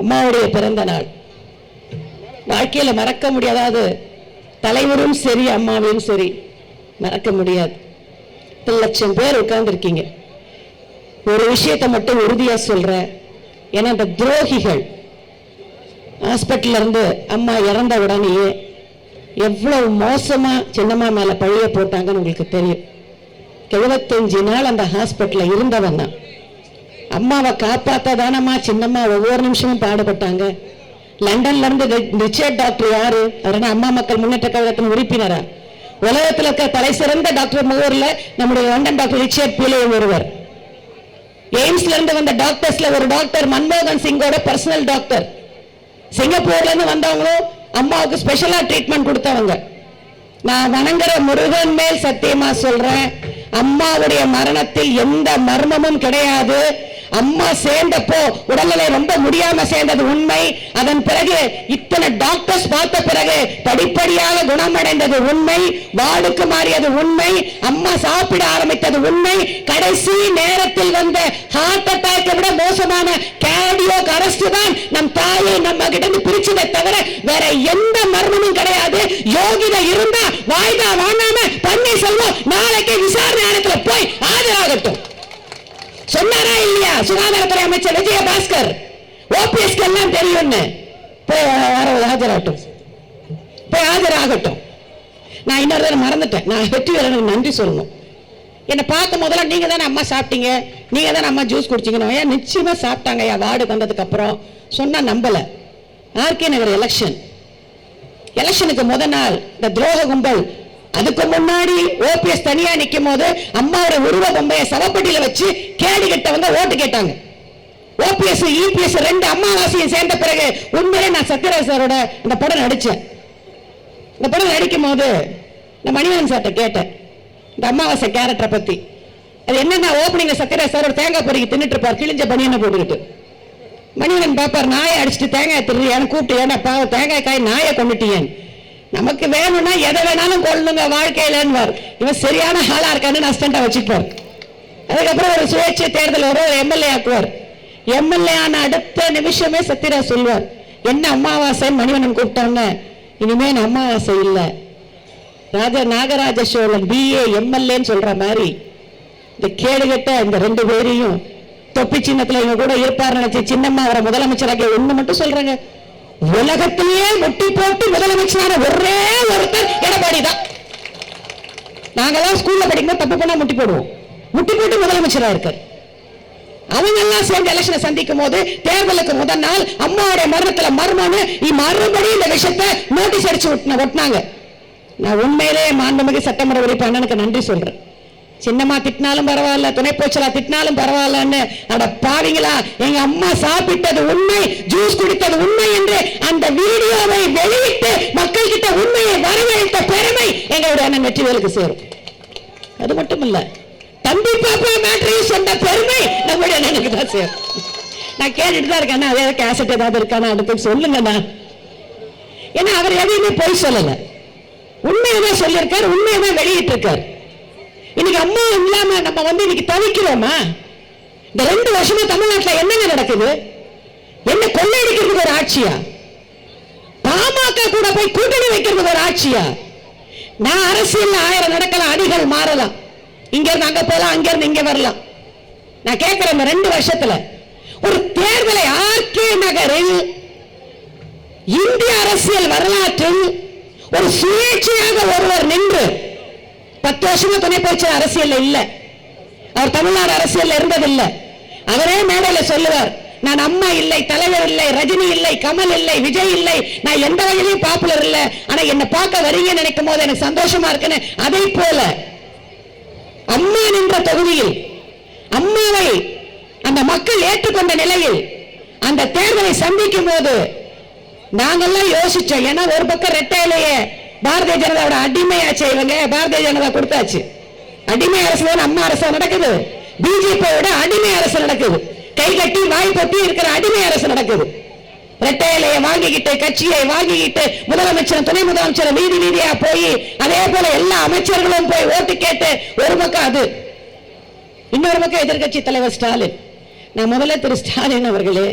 அம்மாவுடைய பிறந்த நாள் வாழ்க்கையில மறக்க முடியாத தலைவரும் சரி அம்மாவையும் சரி மறக்க முடியாது. 1 லட்சம் பேர் உட்கார்ந்துருக்கீங்க. ஒரு விஷயத்தை மட்டும் உறுதியா சொல்றேன், ஏன்னா அந்த துரோகிகள் ஹாஸ்பிட்டல்ல இருந்து அம்மா இறந்த உடனேயே எவ்வளவு மோசமா சின்னம்மா மேல பழிய போட்டாங்கன்னு உங்களுக்கு தெரியும். 75 நாள் அந்த ஹாஸ்பிட்டல்ல இருந்தவன் தான். அம்மாவை காப்பாத்தாதானம்மா சின்னம்மா ஒவ்வொரு நிமிஷமும் பாடுபட்டாங்க. லண்டன்ல இருந்து ரிச்சர்ட் டாக்டர் யாரு? அவர் அம்மா மக்கள் முன்னேற்ற கழகத்தின் உறுப்பினரா? உலகத்தில் இருக்க தலை சிறந்த டாக்டர் முகவர்ல நம்முடைய லண்டன் டாக்டர் ரிச்சர்ட் பீலே ஒருவர். எய்ம்ஸ்ல இருந்து வந்த டாக்டர்ஸ்ல ஒரு டாக்டர் மன்மோகன் சிங்கோட பர்சனல் டாக்டர். சிங்கப்பூர்ல இருந்து வந்தவங்களும் அம்மாவுக்கு ஸ்பெஷலா ட்ரீட்மெண்ட் கொடுத்தவங்க. நான் வணங்குற முருகன் மேல் சத்தியமா சொல்றேன், அம்மாவுடைய மரணத்தில் எந்த மர்மமும் கிடையாது. அம்மா சேர்ந்தப்போ உடல்நிலை ரொம்ப முடியாம சேர்ந்தது உண்மை. அதன் பிறகு இத்தனை டாக்டர்ஸ் பார்த்த பிறகு படிப்படியாக குணமடைந்தது உண்மை. வார்டுக்கு மாறியது உண்மை. அம்மா சாப்பிட ஆரம்பித்தது உண்மை. கடைசி நேரத்தில் வந்த ஹார்ட் அட்டாக்கை விட மோசமான கார்டியாக் அரெஸ்ட் தான் நம் தாயை நம்ம கிட்ட பிரிச்சதை தவிர வேற எந்த மர்மமும் கிடையாது. யோகிதை இருந்தா வாய்தா வாங்காம பன்னீர்செல்வம் நாளைக்கு விசாரணை ஆணையத்தில் போய் ஆஜராகட்டும். சொன்னாரா இல்லையா சுகாதாரத்துறை அமைச்சர் விஜயபாஸ்கர்? ஓபிஎஸ்க்கு எல்லாம் தெரியும்னு போய் ஆஜராகட்டும். நான் இன்னொரு தடவை மறந்துட்டேன், நான் வெற்றிவேலனுக்கு நன்றி சொல்லணும். என்னை பார்க்கும் போதெல்லாம் நீங்க தானே அம்மா சாப்பிட்டீங்க, நீங்க தானே அம்மா ஜூஸ் குடிச்சீங்க. ஏன் நிச்சயமா சாப்பிட்டாங்க ஐயா வார்டு வந்ததுக்கு அப்புறம் சொன்னா நம்பல. ஆர்கே நகர் எலெக்ஷனுக்கு முதல் நாள் இந்த துரோக கும்பல், அதுக்கு முன்னாடி ஓபிஎஸ் தனியா நிக்கும் போது அம்மாவோட உருவ பொம்மையை சவப்பட்டியில வச்சு கேடு கட்ட வந்து ஓட்டு கேட்டாங்க. ஓபிஎஸ் இபிஎஸ் 2 அம்மாவாசையும் சேர்ந்த பிறகு உண்மையிலே நான் சத்யராஜ் சாரோட இந்த படம் நடிச்சேன். இந்த படம் நடிக்கும் போது நான் மணிவன் சார்ட்ட கேட்டேன் இந்த அம்மாவாசை கேரக்டரை பத்தி. அது என்னன்னா ஓப்பனிங்ல சத்யராஜ் சாரோட தேங்காய் பொறிக்கு தின்னுட்டு இருப்பார், கிழிஞ்ச பனியனை போட்டுக்கிட்டு. மணிவன் பாப்பார், நாயை அடிச்சுட்டு தேங்காய் திருறியான்னு கூப்பிட்டு, ஏன்னா பாவம் தேங்காய் காய் நாயை கொண்டுட்டீங்க, நமக்கு வேணும்னா எதை வேணாலும் கொள்ளுங்க வாழ்க்கையில. இவன் சரியான ஆளா இருக்கான்னு அசிஸ்டண்டா வச்சுக்குவார். அதுக்கப்புறம் ஒரு சுயேட்சை தேர்தல் ஒரு எம்எல்ஏ ஆக்குவார். எம்எல்ஏ ஆன அடுத்த நிமிஷமே சத்யராஜ் சொல்வார், என்ன அமாவாசை மணிவண்ணன் கூப்பிட்டாங்க, இனிமே அமாவாசை இல்ல நாகராஜ சோழன் பிஏ எம்எல்ஏன்னு சொல்ற மாதிரி இந்த கேடுகட்ட இந்த 2 பேரையும் தொப்பி சின்னத்துல இவங்க கூட இருப்பார் நினைச்சு சின்னம்மா அவரை முதலமைச்சராக ஒண்ணு மட்டும் சொல்றாங்க, உலகத்திலேயே முட்டி போட்டு முதலமைச்சரான ஒரே ஒருத்தர் எடப்பாடி தான். நாங்கெல்லாம் ஸ்கூல்ல படிக்கும்போது தப்பு பண்ணா முட்டி போடுவோம், முட்டி போட்டு முதலமைச்சரா இருக்காரு. அவங்க எல்லாம் சேர்ந்து எலெக்ஷனை சந்திக்கும் போது தேர்தலுக்கு முதல் நாள் அம்மாவுடைய மரணத்துல மர்மம்னு மறுபடியும் இந்த விஷயத்தை நோட்டீஸ் அடிச்சு ஒட்டினாங்க. நான் உண்மையிலே மாண்புமிகு சட்டமன்ற உறுப்பினர் அண்ணனுக்கு நன்றி சொல்றேன். சின்னம்மா திட்டினாலும் பரவாயில்ல, துணை போச்சலா திட்டினாலும் பரவாயில்லன்னு, அட பாவீங்களா, எங்க அம்மா சாப்பிட்டது உண்மை, ஜூஸ் குடித்தது உண்மை என்று அந்த வீடியோவை வெளியிட்டு மக்கள் கிட்ட உண்மையை வரவழைத்த பெருமை எங்களுடைய அண்ணன் வெற்றிவேலுக்கு சேரும். அது மட்டும் இல்ல, தம்பி பாப்பா மேட்டரையும் சொன்ன பெருமை நம்முடைய அண்ணனுக்கு தான் சேரும். நான் கேட்டுட்டு தான் இருக்கேன், அதே கேசட் ஏதாவது இருக்கானா அடுத்து சொல்லுங்கண்ணா. ஏன்னா அவர் எதையுமே பொய் சொல்லல, உண்மையதான் சொல்லியிருக்காரு, உண்மையதான் வெளியிட்டு இருக்காரு. இன்னைக்கு அம்மா இல்லாம நம்ம இன்னைக்கு தவிக்கிறோமா? இந்த 2 வருஷமா தமிழ்நாட்டில் என்னங்க நடக்குது? என்ன கொள்ளையடிக்கிறதுக்கு ஒரு ஆட்சியா? பாமக கூட போய் கூட்டணி வைக்கிறதுக்கு ஒரு ஆட்சியா? நான் அரசியல் 1000 நடக்கலாம், அடிகள் மாறலாம், இங்க இருந்து அங்க போலாம், அங்க இருந்து இங்க வரலாம். நான் கேட்கிறேன், இந்த 2 வருஷத்துல ஒரு தேர்தலை ஆர்கே நகரில் இந்திய அரசியல் வரலாற்றில் ஒரு சுயேட்சையாக ஒருவர் நின்று 10 வருஷமா துணை போச்சு அரசியல் இல்ல, அவர் தமிழ்நாடு அரசியல் இருந்ததில்லை. அவரே மேடையில சொல்லுவார், நான் அம்மா இல்லை, தலைவர் இல்லை, ரஜினி இல்லை, கமல் இல்லை, விஜய் இல்லை, நான் எந்த வகையிலையும் பாப்புலர் இல்லை, ஆனா என்ன பார்க்க வரீங்க நினைக்கும் போது எனக்கு சந்தோஷமா இருக்குன்னு. அதை போல அம்மா நின்ற தொகுதியில் அம்மாவை அந்த மக்கள் ஏற்றுக்கொண்ட நிலையில் அந்த தேர்தலை சந்திக்கும் போது நாங்கெல்லாம் யோசிச்சோம். ஏன்னா ஒரு பக்கம் ரெட்டையிலேயே பாரதிய ஜனதாவோட அடிமையாச்சு, இவங்க பாரதிய ஜனதா கொடுத்தாச்சு. அடிமை அரசு தான் அம்மா அரசு நடக்குது, பிஜேபியோட அடிமை அரசு நடக்குது, கை கட்டி வாய் பொத்தி இருக்கிற அடிமை அரசு நடக்குது. ரெட்டையிலையை வாங்கிக்கிட்டு, கட்சியை வாங்கிக்கிட்டு, முதலமைச்சர் துணை முதலமைச்சர் வீதி வீதியா போய் அதே போல எல்லா அமைச்சர்களும் போய் ஓட்டு கேட்டு, ஒரு பக்கம் அது, இன்னொரு பக்கம் எதிர்கட்சி தலைவர் ஸ்டாலின். நான் முதல்ல திரு ஸ்டாலின் அவர்களே,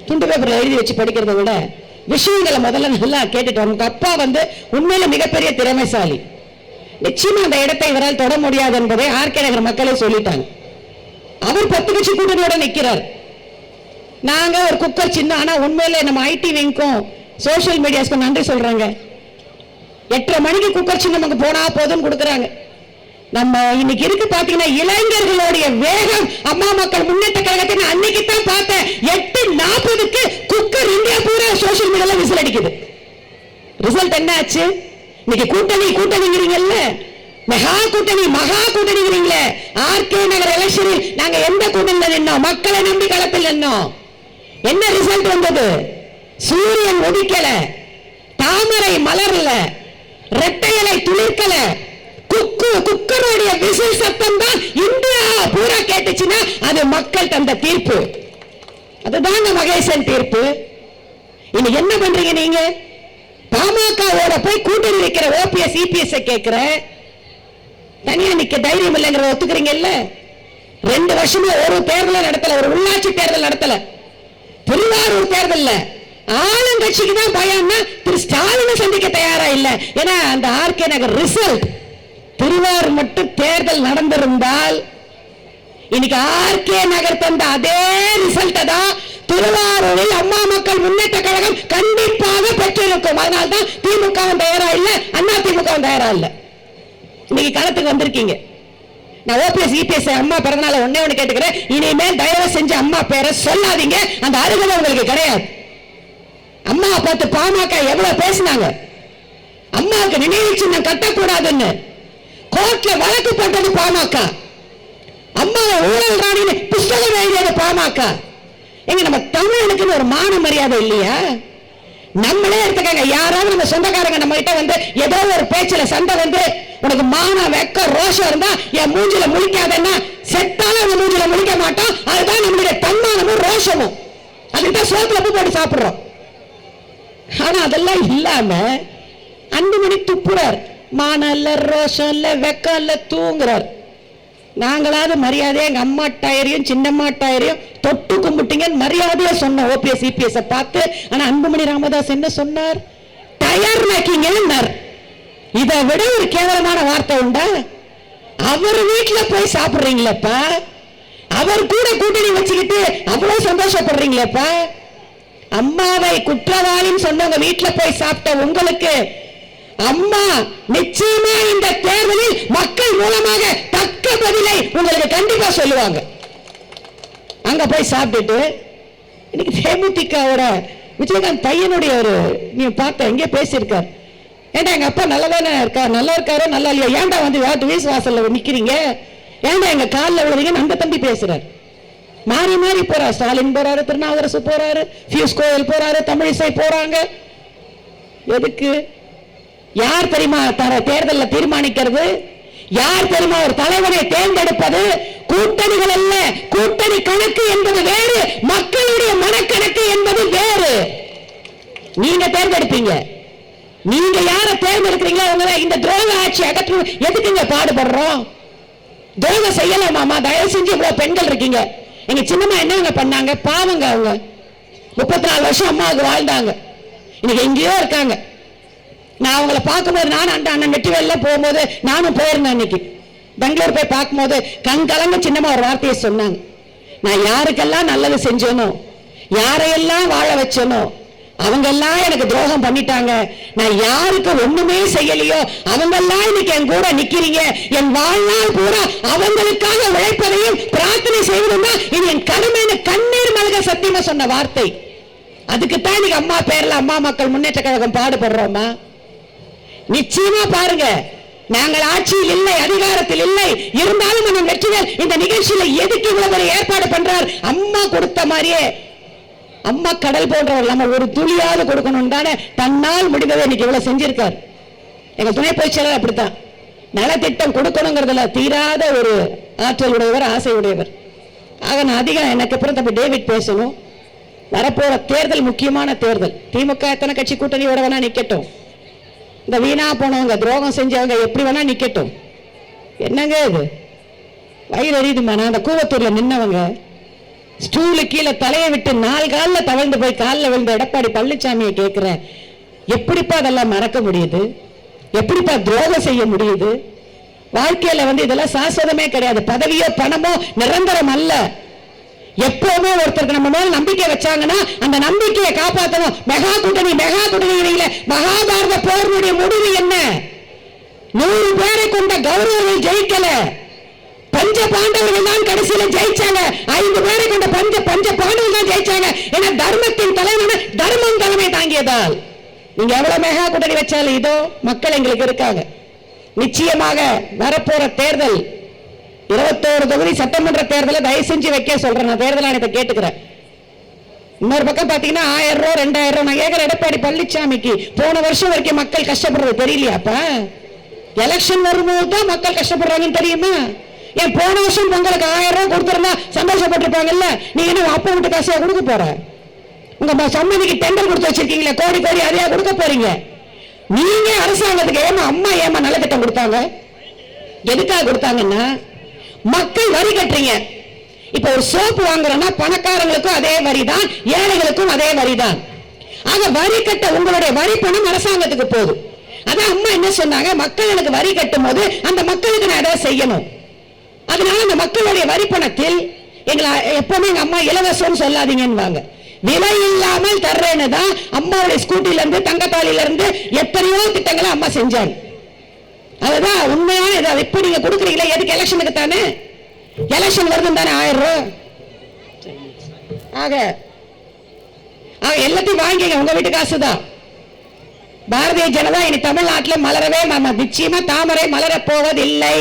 துண்டு பேப்பர்ல எழுதி வச்சு படிக்கிறத விட விஷயங்களை முதல்ல நல்லா கேட்டுட்டு உங்க அப்பா உண்மையில மிகப்பெரிய திறமைசாலி, நிச்சயமா அந்த இடத்தை இவரால் தொட முடியாது என்பதை ஆர்கே நகர் மக்களே சொல்லிட்டாங்க. அவர் 10 கட்சி கூட்டணியோட நிற்கிறார். நாங்க ஒரு குக்கர் சின்ன, ஆனா உண்மையில நம்ம ஐடி விங்க்கும் சோசியல் மீடியாஸ்க்கும் நன்றி சொல்றாங்க. 8:30 மணிக்கு குக்கர் சின்னம் அங்க போனா போதும் கொடுக்கறாங்க. நம்ம இன்னைக்கு இருக்கு பாத்தீங்கன்னா இளைஞர்களுடைய வேகம். அம்மா மக்கள் முன்னேற்ற கழகத்தை அன்னைக்கு தான் பார்த்தேன். 8:40க்கு குக்கர் இந்தியா பூரா சோசியல் மீடியால விசில் அடிக்குது. ரிசல்ட் என்ன ஆச்சு? இன்னைக்கு கூட்டணிங்கிறீங்கல்ல, மகா கூட்டணிங்கிறீங்களே. ஆர்கே நகர் எலெக்ஷனில் நாங்க எந்த கூட்டணியில் நின்னோம்? மக்களை நம்பி களத்தில் நின்னோம். என்ன ரிசல்ட் வந்தது? சூரியன் உதிக்கல, தாமரை மலர்ல, இரட்டை இலை துளிர்க்கல, குக்கருடைய விசில் சத்தம் தான் இந்தியா பூரா கேட்டுச்சுன்னா அது மக்கள் தந்த தீர்ப்பு. அதுதாங்க மகேசன் தீர்ப்பு. இன்னைக்கு என்ன பண்றீங்க நீங்க? பாமகவோட போய் கூட்டணி வைக்கிற ஓபிஎஸ் இபிஎஸ் கேட்கிற, தனியா நிக்க தைரியம் இல்லைங்கிறத ஒத்துக்கிறீங்கல்ல. 2 வருஷமா ஒரு தேர்தல் நடத்தல, ஒரு உள்ளாட்சி தேர்தல் நடத்தல, திருவாரூர் தேர்தல் ஆளுங்கட்சிக்கு தான் பயம்னா திரு ஸ்டாலின் சந்திக்க தயாரா இல்ல. ஏன்னா அந்த ஆர்கே நகர் ரிசல்ட், திருவாரூர் மட்டும் தேர்தல் நடந்திருந்தால் இன்னைக்கு ஆர்கே நகர் தந்த அதே ரிசல்ட் தான் திருவாரூரில் அம்மா மக்கள் முன்னேற்ற கழகம் கண்டிப்பாக பெற்றிருக்கும். அதனால்தான் திமுக தயாரா இல்ல, அண்ணா திமுக தயாரா இல்ல. இன்னைக்கு களத்துக்கு வந்திருக்கீங்க. நான் ஓபிஎஸ் இபிஎஸ் அம்மா பிறந்தநாள ஒண்ணு கேட்டுக்கிறேன், இனிமேல் தயவு செஞ்சு அம்மா பேரை சொல்லாதீங்க. அந்த அருகதை உங்களுக்கு கிடையாது. அம்மா பார்த்து பாமக எவ்வளவு பேசினாங்க. அம்மாவுக்கு நினைவு சின்னம் கட்டக்கூடாதுன்னு கோர்ட்ல வழக்கு போட்டது பாமக. அம்மாவை ஊழல் ராணின்னு புஸ்தகம் எழுதியது பாமக. எங்க நம்ம தமிழனுக்குன்னு ஒரு மான மரியாதை இல்லையா? நம்மளே எடுத்துக்காங்க, யாராவது நம்ம சொந்தக்காரங்க நம்ம கிட்ட ஏதோ ஒரு பேச்சுல சண்டை உனக்கு மான வெக்க ரோஷம் இருந்தா என் மூஞ்சில முழிக்காதன்னா செத்தாலும் அந்த மூஞ்சில முழிக்க மாட்டோம். அதுதான் நம்மளுடைய தன்மானமும் ரோஷமும். அதுதான் சோத்துல போட்டு சாப்பிடுறோம். ஆனா அதெல்லாம் இல்லாம அன்புமணி துப்புறார். மான இல்ல, ரோஷம் இல்ல, வெக்கம் இல்ல, தூங்குறார். நாங்களாவது மரியாதையா எங்க அம்மா டயரையும் சின்னம்மா டயரையும் தொட்டு கும்பிட்டீங்க மரியாதையா சொன்ன ஓபிஎஸ் இபிஎஸ் பார்த்து. ஆனா அன்புமணி ராமதாஸ் என்ன சொன்னார்? Tyre making. இதை விட ஒரு கேவலமான வார்த்தை உண்டா? அவர் வீட்டுல போய் சாப்பிடுறீங்களப்பா, அவர் கூட கூட்டணி வச்சுக்கிட்டு அவ்வளவு சந்தோஷப்படுறீங்களப்பா. அம்மாவை குற்றவாளின்னு சொன்னவங்க வீட்டுல போய் சாப்பிட்ட உங்களுக்கு அம்மா நிச்சயமா இந்த தேர்தலில் மக்கள் மூலமாக தக்க பதிலை உங்களுக்கு கண்டிப்பா சொல்லுவாங்க. அங்க போய் சாப்பிட்டுட்டு இன்னைக்கு தேமுதிகவோட விஜயகாந்த் பையனுடைய ஒரு நீ பார்த்த எங்கே பேசியிருக்கார். ஏண்டா எங்க அப்பா நல்லதானே இருக்கா, நல்லா இருக்காரு, நல்லா இல்லையா, ஏன்டா வீசு வாசல்ல நிக்கிறீங்க, ஏன்டா எங்க காலில் விழுறீங்கன்னு அந்த தம்பி பேசுறாரு. மாறி மாறி போறாரு. ஸ்டாலின் போறாரு, திருநாவுக்கரசு போறாரு, பியூஷ் கோயல் போறாரு, தமிழிசை போறாங்க. எதுக்கு? யார் தெரியுமா தேர்தலில் தீர்மானிக்கிறது? யார் தெரியுமா ஒரு தலைவனை தேர்ந்தெடுப்பது? கூட்டணிகள் அல்ல. கூட்டணி கணக்கு என்பது வேறு, மக்களுடைய மனக்கணக்கு என்பது வேறு. நீங்க தேர்ந்தெடுப்பீங்க. நீங்க யாரை தேர்ந்தெடுக்கிறீங்களோ இந்த துரோக ஆட்சி அகற்று. எதுக்குங்க பாடுபடுறோம்? துரோகம் செய்யலாமாமா? தயவு செஞ்சு இவ்வளவு பெண்கள் இருக்கீங்க. எங்க சின்னம்மா என்னங்க பண்ணாங்க? பாவங்க. அவங்க 34 வருஷம் அம்மாவுக்கு வாழ்ந்தாங்க. இன்னைக்கு எங்கேயோ இருக்காங்க. நான் அவங்களை பார்க்கும்போது, நான் அண்ணன் வெற்றிவேல போகும்போது நானும் போயிருந்தேன். அன்னைக்கு பெங்களூர் போய் பார்க்கும்போது கண் கலங்க சின்னமா ஒரு வார்த்தையை சொன்னாங்க. நான் யாருக்கெல்லாம் நல்லது செஞ்சேனோ, யாரையெல்லாம் வாழ வச்சேனோ அவங்க எல்லாம் எனக்கு துரோகம் பண்ணிட்டாங்க. நான் யாருக்கு ஒண்ணுமே செய்யலையோ அவங்க எல்லாம் இன்னைக்கு என் கூட நிக்கிறீங்க. என் வாழ்நாள் பூரா அவங்களுக்காக உழைப்பதையும் பிரார்த்தனை செய்வதும் இது என் கடமைன்னு கண்ணீர் மல்க சத்தியமா சொன்ன வார்த்தை. அதுக்குத்தான் இன்னைக்கு அம்மா பேர்ல அம்மா மக்கள் முன்னேற்ற கழகம் பாடுபடுறோமா? நிச்சயமா பாருங்க, நாங்கள் ஆட்சியில் இல்லை, அதிகாரத்தில் இல்லை, இருந்தாலும் நம்ம வெற்றிவேல் இந்த நிகழ்ச்சியில எதுக்கு இவ்வளவு பெரிய ஏற்பாடு பண்றார்? அம்மா கொடுத்த மாதிரியே அம்மா கடல் போன்றவர் நம்ம ஒரு துளியாவது கொடுக்கணும் தானே தன்னால் முடிந்ததை இன்னைக்கு இவ்வளவு செஞ்சிருக்கார். எங்க துணை பொதுச் செயலர் அப்படித்தான். நலத்திட்டம் கொடுக்கணுங்கிறதுல தீராத ஒரு ஆற்றல் உடையவர், ஆசை உடையவர். ஆக நான் அதிகம் எனக்கு அப்புறம் தம்பி டேவிட் பேசணும். வரப்போற தேர்தல் முக்கியமான தேர்தல். திமுக எத்தனை கட்சி கூட்டணியோட வேணா நிக்கட்டும், இந்த வீணா போனவங்க துரோகம் செஞ்சவங்க எப்படி வேணா நிக்கட்டும். என்னங்க இது வயிறு எரியுதுமா? நான் அந்த கூவத்தூர்ல நின்னவங்க ஸ்டூலு கீழே தலையை விட்டு 4 காலில் தவழ்ந்து போய் காலில் விழுந்த எடப்பாடி பழனிசாமியை கேட்கிறேன், எப்படிப்பா அதெல்லாம் மறக்க முடியுது? எப்படிப்பா துரோகம் செய்ய முடியுது? வாழ்க்கையில இதெல்லாம் சாஸ்வதமே கிடையாது. பதவியோ பணமோ நிரந்தரம் அல்ல. எப்பவுமே ஒருத்தருக்கு நம்ம மேல நம்பிக்கை வச்சாங்கன்னா அந்த நம்பிக்கையை காப்பாற்றணும். மெகா கூட்டணி மகாபாரத போருடைய முடிவு என்ன? 100 பேரை கொண்ட கௌரவர்கள் ஜெயிக்கல, பஞ்ச பாண்டவர்கள் தான் கடைசியில் ஜெயிச்சாங்க. 5 பேரை கொண்ட பஞ்ச பாண்டவர்கள் தான் ஜெயிச்சாங்க. ஏன்னா தர்மத்தின் தலைவன் தர்மம் தலைமை தாங்கியதால். நீங்க எவ்வளவு மெகா கூட்டணி வச்சாலும் இதோ மக்கள் எங்களுக்கு இருக்காங்க. நிச்சயமாக வரப்போற தேர்தல் 21 தொகுதி சட்டமன்ற தேர்தலை தயவு செஞ்சு வைக்க சொல்றேன். நான் தேர்தல் ஆணையத்தை கேட்டுக்கிறேன். இன்னொரு பக்கம் பாத்தீங்கன்னா 1000 ரூபாய் 2000 நான் கேட்கிற எடப்பாடி பழனிசாமிக்கு போன வருஷம் வரைக்கும் மக்கள் கஷ்டப்படுறது தெரியலையாப்பா? எலெக்ஷன் வரும்போது தான் மக்கள் கஷ்டப்படுறாங்கன்னு தெரியுமா? ஏன் போன வருஷம் உங்களுக்கு 1000 ரூபாய் கொடுத்திருந்தா சந்தோஷப்பட்டிருப்பாங்கல்ல? நீங்க என்ன அப்பா வீட்டு காசையா கொடுக்க போற? உங்க சம்மதிக்கு டெண்டர் கொடுத்து வச்சிருக்கீங்களா? கோடி கோடி அதையா கொடுக்க போறீங்க? நீங்க அரசாங்கத்துக்கு அம்மா நலத்திட்டம் கொடுத்தாங்க. எதுக்காக கொடுத்தாங்கன்னா மக்கள் வரி கட்டுறீங்க. இப்ப ஒரு சோப்பு வாங்குறோம்னா பணக்காரங்களுக்கும் அதே வரிதான், ஏழைகளுக்கும் அதே வரிதான். ஆக வரி கட்ட உங்களுடைய வரி பணம் அரசாங்கத்துக்கு போதும். அதான் அம்மா என்ன சொன்னாங்க, மக்களுக்கு வரி கட்டும் போது அந்த மக்களுக்கு நான் ஏதாவது செய்யணும். அதனால அந்த மக்களுடைய வரி பணத்தில் எங்களை எப்பவுமே எங்க அம்மா இலவசம் சொல்லாதீங்கன்னு விலை இல்லாமல் தர்றேன்னு தான் அம்மாவுடைய ஸ்கூட்டில இருந்து தங்கத்தாலில இருந்து எத்தனையோ திட்டங்களை அம்மா செஞ்சாங்க. அதுதான் உண்மையான இது. இப்ப நீங்க கொடுக்குறீங்களா? எதுக்கு? எலெக்ஷனுக்கு தானே. எலெக்ஷன் வருது தானே 1000 ரூபாய். ஆக எல்லாத்தையும் வாங்கிங்க, உங்க வீட்டு காசுதான். பாரதிய ஜனதா இனி தமிழ்நாட்டில் மலரவே நிச்சயமா தாமரை மலர போவதில்லை.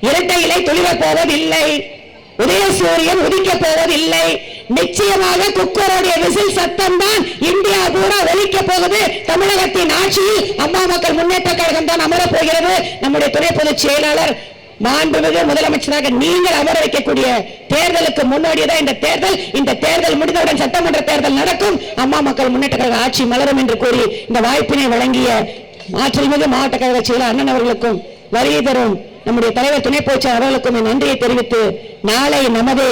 இரட்டை இலை துளிர போவதில்லை. உதயசூரியன் உதிக்க போவதில்லை. நிச்சயமாக குக்கருடைய விசில் சத்தம் தான் இந்தியா பூரா ஒலிக்க போகுது. தமிழகத்தின் ஆட்சியில் அம்மா மக்கள் முன்னேற்ற கழகம் தான் அமரப் போகிறது. நம்முடைய துணை பொதுச் செயலாளர் மாண்புமிகு முதலமைச்சராக நீங்கள் அமர வைக்கக்கூடிய தேர்தலுக்கு முன்னோடியதான் இந்த தேர்தல். இந்த தேர்தல் முடிந்தவுடன் சட்டமன்ற தேர்தல் நடக்கும். அம்மா மக்கள் முன்னேற்ற கழக ஆட்சி மலரும் என்று கூறி இந்த வாய்ப்பினை வழங்கிய ஆற்றல்மிகு மாவட்ட கழக செயலர் அண்ணன் அவர்களுக்கும் வருகை தரும் நம்முடைய தலைவர் துணை பொதுச் செயலாளர் அவர்களுக்கும் நன்றியை தெரிவித்து, நாளை நமதே,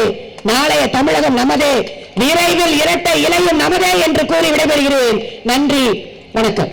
நாளைய தமிழகம் நமதே, விரைவில் இரட்டை இலையும் நமதே என்று கூறி விடைபெறுகிறேன். நன்றி, வணக்கம்.